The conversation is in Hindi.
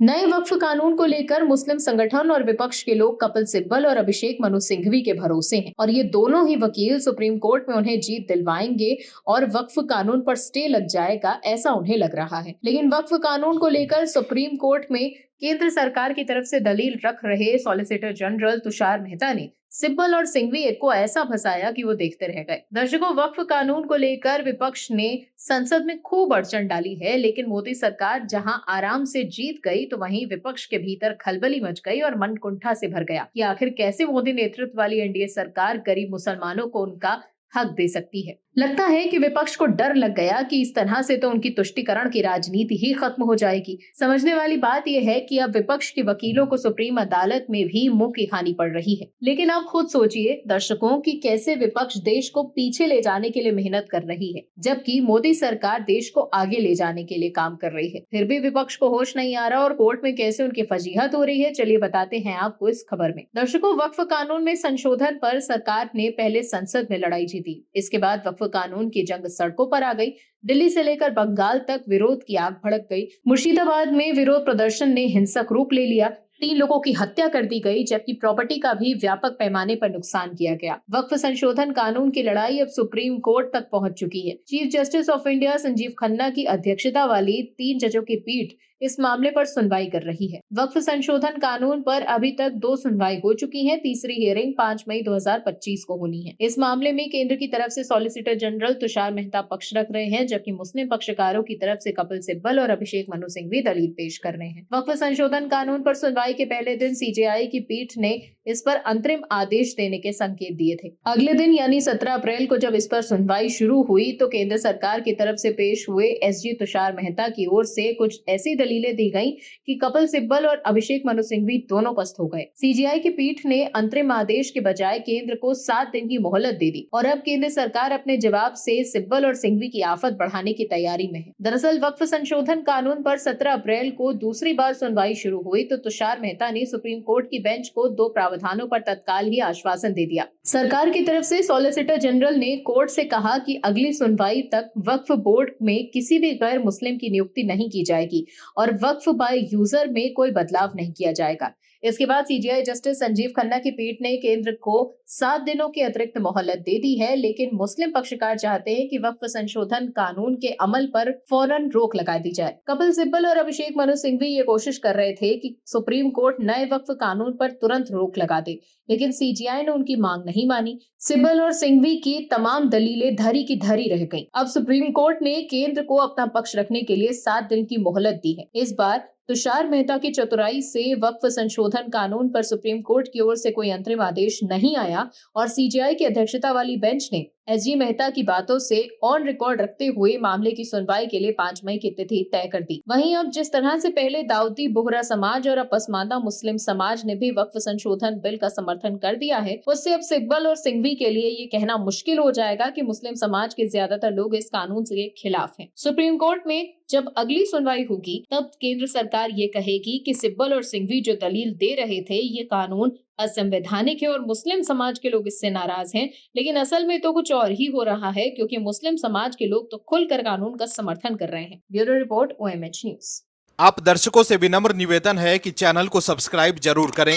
नए वक्फ कानून को लेकर मुस्लिम संगठन और विपक्ष के लोग कपिल सिब्बल और अभिषेक मनु सिंघवी के भरोसे हैं और ये दोनों ही वकील सुप्रीम कोर्ट में उन्हें जीत दिलवाएंगे और वक्फ कानून पर स्टे लग जाएगा, ऐसा उन्हें लग रहा है। लेकिन वक्फ कानून को लेकर सुप्रीम कोर्ट में केंद्र सरकार की तरफ से दलील रख रहे सॉलिसिटर जनरल तुषार मेहता ने सिब्बल और सिंघवी को ऐसा फंसाया कि वो देखते रह गए। दर्शकों, वक्फ कानून को लेकर विपक्ष ने संसद में खूब अड़चन डाली है, लेकिन मोदी सरकार जहां आराम से जीत गई तो वहीं विपक्ष के भीतर खलबली मच गई और मन कुंठा से भर गया कि आखिर कैसे मोदी नेतृत्व वाली एनडीए सरकार गरीब मुसलमानों को उनका हक दे सकती है। लगता है कि विपक्ष को डर लग गया कि इस तरह से तो उनकी तुष्टीकरण की राजनीति ही खत्म हो जाएगी। समझने वाली बात यह है कि अब विपक्ष के वकीलों को सुप्रीम अदालत में भी मुंह की खानी पड़ रही है। लेकिन आप खुद सोचिए दर्शकों कि कैसे विपक्ष देश को पीछे ले जाने के लिए मेहनत कर रही है, जबकि मोदी सरकार देश को आगे ले जाने के लिए काम कर रही है। फिर भी विपक्ष को होश नहीं आ रहा और कोर्ट में कैसे उनकी फजीहत हो रही है, चलिए बताते हैं आपको इस खबर में। दर्शकों, वक्फ कानून में संशोधन पर सरकार ने पहले संसद में लड़ाई जीती। इसके बाद वक्फ कानून की जंग सड़कों पर आ गई। दिल्ली से लेकर बंगाल तक विरोध की आग भड़क गई। मुर्शिदाबाद में विरोध प्रदर्शन ने हिंसक रूप ले लिया। 3 लोगों की हत्या कर दी गई, जबकि प्रॉपर्टी का भी व्यापक पैमाने पर नुकसान किया गया। वक्फ संशोधन कानून की लड़ाई अब सुप्रीम कोर्ट तक पहुंच चुकी है। Chief justice of India Sanjeev Khanna की अध्यक्षता वाली 3 जजों की पीठ इस मामले पर सुनवाई कर रही है। वक्फ संशोधन कानून पर अभी तक 2 सुनवाई हो चुकी है। तीसरी हियरिंग 5 मई 2025 को होनी है। इस मामले में केंद्र की तरफ से सॉलिसिटर जनरल तुषार मेहता पक्ष रख रहे हैं, जबकि मुस्लिम पक्षकारों की तरफ से कपिल सिब्बल और अभिषेक मनु सिंघवी दलील पेश कर रहे हैं। वक्फ संशोधन कानून पर सुनवाई के पहले दिन सीजेआई की पीठ ने इस पर अंतरिम आदेश देने के संकेत दिए थे। अगले दिन यानी 17 अप्रैल को जब इस पर सुनवाई शुरू हुई तो केंद्र सरकार की तरफ से पेश हुए एसजी तुषार मेहता की ओर से कुछ ऐसी दलीलें दी गई कि कपिल सिब्बल और अभिषेक मनु सिंघवी दोनों पस्त हो गए। सीजेआई की पीठ ने अंतरिम आदेश के बजाय केंद्र को 7 दिन की मोहलत दे दी और अब केंद्र सरकार अपने जवाब से सिब्बल और सिंघवी की आफत बढ़ाने की तैयारी में है। दरअसल वक्फ संशोधन कानून पर 17 अप्रैल को दूसरी बार सुनवाई शुरू हुई तो तुषार मेहता ने सुप्रीम कोर्ट की बेंच को 2 प्रावधानों पर तत्काल ही आश्वासन दे दिया। सरकार की तरफ से सॉलिसिटर जनरल ने कोर्ट से कहा कि अगली सुनवाई तक वक्फ बोर्ड में किसी भी गैर मुस्लिम की नियुक्ति नहीं की जाएगी और वक्फ बाय यूजर में कोई बदलाव नहीं किया जाएगा। इसके बाद सीजेआई जस्टिस संजीव खन्ना की पीठ ने केंद्र को 7 दिनों की अतिरिक्त मोहलत दे दी है, लेकिन मुस्लिम पक्षकार चाहते हैं कि वक्फ संशोधन कानून के अमल पर फौरन रोक लगा दी जाए। कपिल सिब्बल और अभिषेक मनु सिंघवी ये कोशिश कर रहे थे कि सुप्रीम कोर्ट नए वक्फ कानून पर तुरंत रोक लगा दे, लेकिन सीजेआई ने उनकी मांग नहीं मानी। सिब्बल और सिंघवी की तमाम दलीलें धरी की धरी रह गईं। अब सुप्रीम कोर्ट ने केंद्र को अपना पक्ष रखने के लिए 7 दिन की मोहलत दी है। इस बार तुषार मेहता की चतुराई से वक्फ संशोधन कानून पर सुप्रीम कोर्ट की ओर से कोई अंतरिम आदेश नहीं आया और सीजेआई की अध्यक्षता वाली बेंच ने एसजी मेहता की बातों से ऑन रिकॉर्ड रखते हुए मामले की सुनवाई के लिए 5 मई की तिथि तय कर दी। वहीं अब जिस तरह से पहले दाऊदी बोहरा समाज और अब पसमानदा मुस्लिम समाज ने भी वक्फ संशोधन बिल का समर्थन कर दिया है, उससे अब सिब्बल और सिंघवी के लिए ये कहना मुश्किल हो जाएगा कि मुस्लिम समाज के ज्यादातर लोग इस कानून के खिलाफ हैं। सुप्रीम कोर्ट में जब अगली सुनवाई होगी तब केंद्र सरकार ये कहेगी कि सिब्बल और सिंघवी जो दलील दे रहे थे ये कानून असंवैधानिक है और मुस्लिम समाज के लोग इससे नाराज हैं, लेकिन असल में तो कुछ और ही हो रहा है, क्योंकि मुस्लिम समाज के लोग तो खुलकर कानून का समर्थन कर रहे हैं। Bureau report, OMH news. आप दर्शकों से विनम्र निवेदन है कि चैनल को सब्सक्राइब जरूर करें